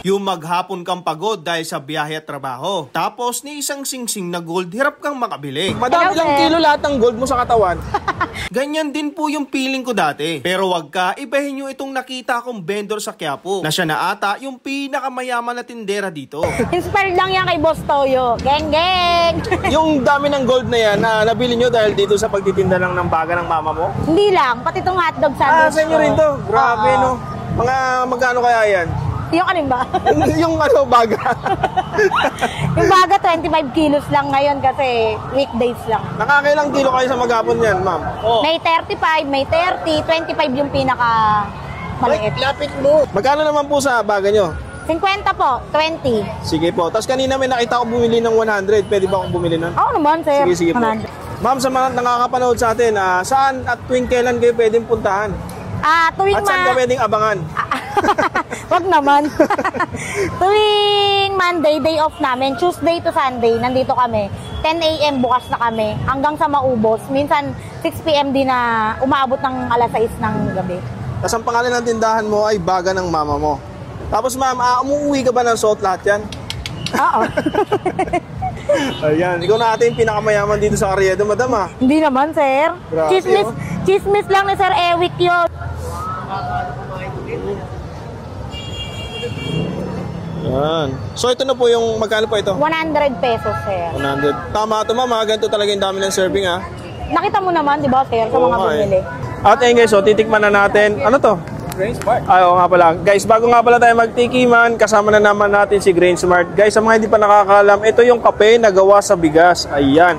Yung maghapon kang pagod dahil sa biyahe at trabaho. Tapos ni isang singsing na gold, hirap kang makabili. Madami lang kilo lahat ng gold mo sa katawan. Ganyan din po yung feeling ko dati. Pero wag ka, ibahin nyo itong nakita kong vendor sa Quiapo na siya na ata yung pinakamayaman na tindera dito. Inspired lang yan kay Boss Toyo. Geng, geng! Yung dami ng gold na yan, na nabili nyo dahil dito sa pagtitinda lang ng baga ng mama mo? Hindi lang, pati itong hotdog sandwich. Sa inyo rin to. Grabe, no? Mga magkano kaya yan? Yung ano ba? yung baga. Yung baga 25 kilos lang ngayon kasi weekdays lang. Nakakailang kilo kayo sa maghapon yan, ma'am? May 35, may 30, 25 yung pinaka maliit. Lapit mo. Magkano naman po sa baga nyo? 50 po, 20. Sige po. Tapos kanina may nakita ko bumili ng 100. Pwede ba akong bumili nun? Oo naman, sir. Sige po. 100. Ma'am, sa mga nakakapanood sa atin, saan at tuwing kailan kayo pwedeng puntahan? Tuwing At saan ka pwedeng abangan? Wag naman. Tuwing Monday, day off namin, Tuesday to Sunday, nandito kami. 10 a.m. bukas na kami, hanggang sa maubos. Minsan, 6 p.m. din na umaabot ng alas 6 ng gabi. Tapos ang pangalan ng tindahan mo ay Baga ng Mama mo. Tapos ma'am, umuwi ka ba ng suot lahat yan? Oo. Ayan, ikaw na ating pinakamayaman dito sa Carriedo, madam ah. Hindi naman, sir. Grabe, Chismis lang ni Sir Ewick yun. Yan. So ito na po yung, magkano po ito? 100 pesos, sir. 100. Tama ito ma'am, ganito talaga yung dami ng serving ah. Nakita mo naman, di ba, sir, sa mga bumili. At ayun guys, so titikman na natin. Ano to? Grain Smart. Ay, oo nga pala. Guys, bago nga pala tayo magtikiman, kasama na naman natin si Grain Smart. Guys, sa mga hindi pa nakakaalam, ito yung kape na gawa sa bigas. Ayan.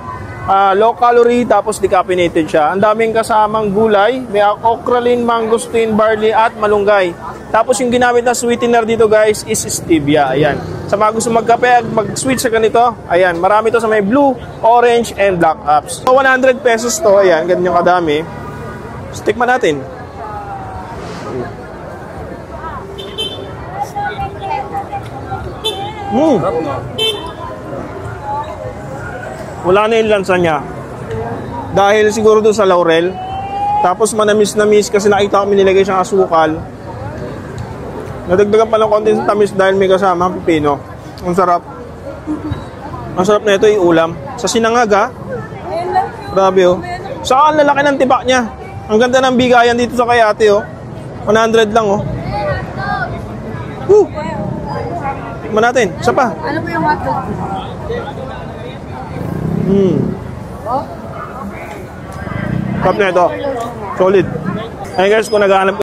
Low calorie, tapos decaffeinated siya. Ang daming kasamang gulay. May okralin, mangosteen, barley, at malunggay. Tapos yung ginamit na sweetener dito guys is stevia. Ayan. Sa mga gusto magkape, mag-switch sa ganito. Ayan, marami to sa may blue, orange, and black apps. So 100 pesos to. Ayan, ganyan kadami. Tikman natin. Wala na yung lansa niya. Dahil siguro doon sa laurel. Tapos manamis-namis kasi nakita ko nilagay siyang asukal. Nadagdagan pa ng konti sa tamis dahil may kasama pipino. Ang sarap. Ang sarap na ito yung ulam. Sa sinangag ha. Grabe oh. Saka ang lalaki ng tibak niya. Ang ganda ng bigayan dito sa kay ate oh. 100 lang oh. Tikman natin. Isa pa. Ano po yung hotdog? Sarap na ito. Solid. Ayun guys, kung naghahanap